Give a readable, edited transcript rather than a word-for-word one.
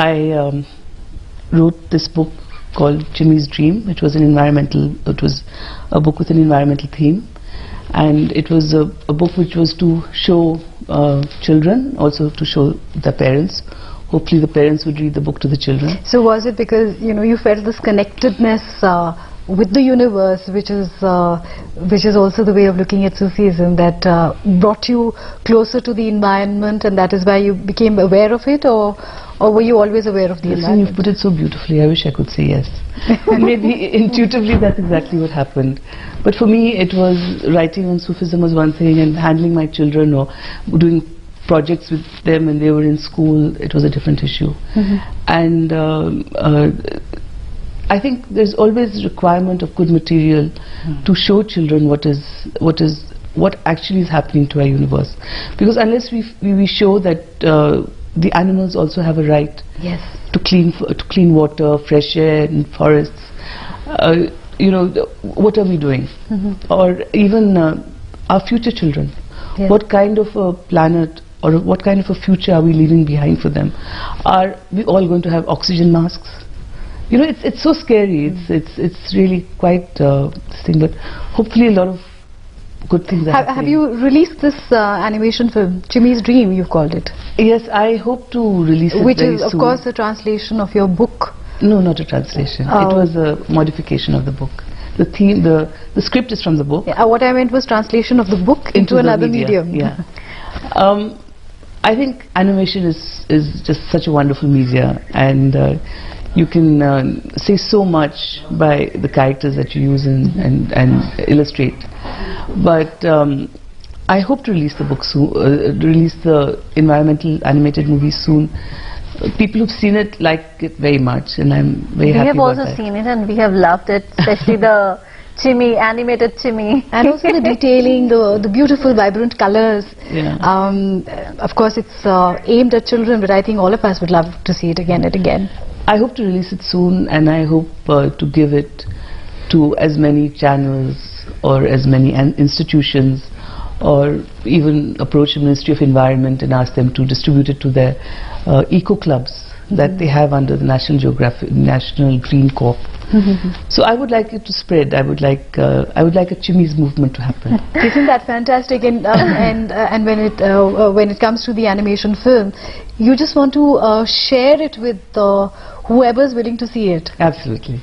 I wrote this book called Jimmy's Dream. It was a book with an environmental theme, and it was a book which was to show children, also to show their parents. Hopefully the parents would read the book to the children. So was it because, you know, you felt this connectedness with the universe, which is also the way of looking at Sufism, that brought you closer to the environment, and that is why you became aware of it, or were you always aware of the environment? You've put it so beautifully. I wish I could say yes. Maybe intuitively that's exactly what happened. But for me, it was writing on Sufism was one thing, and handling my children or doing projects with them when they were in school, it was a different issue. And I think there's always requirement of good material to show children what actually is happening to our universe. Because unless we show that the animals also have a right to clean water, fresh air, and forests, you know, what are we doing? Or even our future children. What kind of a planet or what kind of a future are we leaving behind for them? Are we all going to have oxygen masks? You know, it's so scary. It's really quite thing, but hopefully a lot of good things are happening. Have you released this animation film, Jimmy's Dream, you've called it? Yes, I hope to release it Which very is, of soon. course, a translation of your book. No, not a translation. It was a modification of the book. The theme, the script is from the book. What I meant was translation of the book into another medium. Yeah. I think animation is just such a wonderful media, and you can say so much by the characters that you use and illustrate. But I hope to release the book soon, release the environmental animated movie soon. People who've seen it like it very much, and I'm very happy about that. We have also seen it and we have loved it, especially the Chimmy, animated Chimmy. And also the detailing, the beautiful, vibrant colors. Yeah. Of course, it's aimed at children, but I think all of us would love to see it again and again. I hope to release it soon, and I hope to give it to as many channels or as many institutions, or even approach the Ministry of Environment and ask them to distribute it to their eco clubs that they have under the National Green Corp. So I would like it to spread. I would like a Chimmy's movement to happen. Isn't that fantastic? And when it comes to the animation film, you just want to share it with whoever's willing to see it. Absolutely.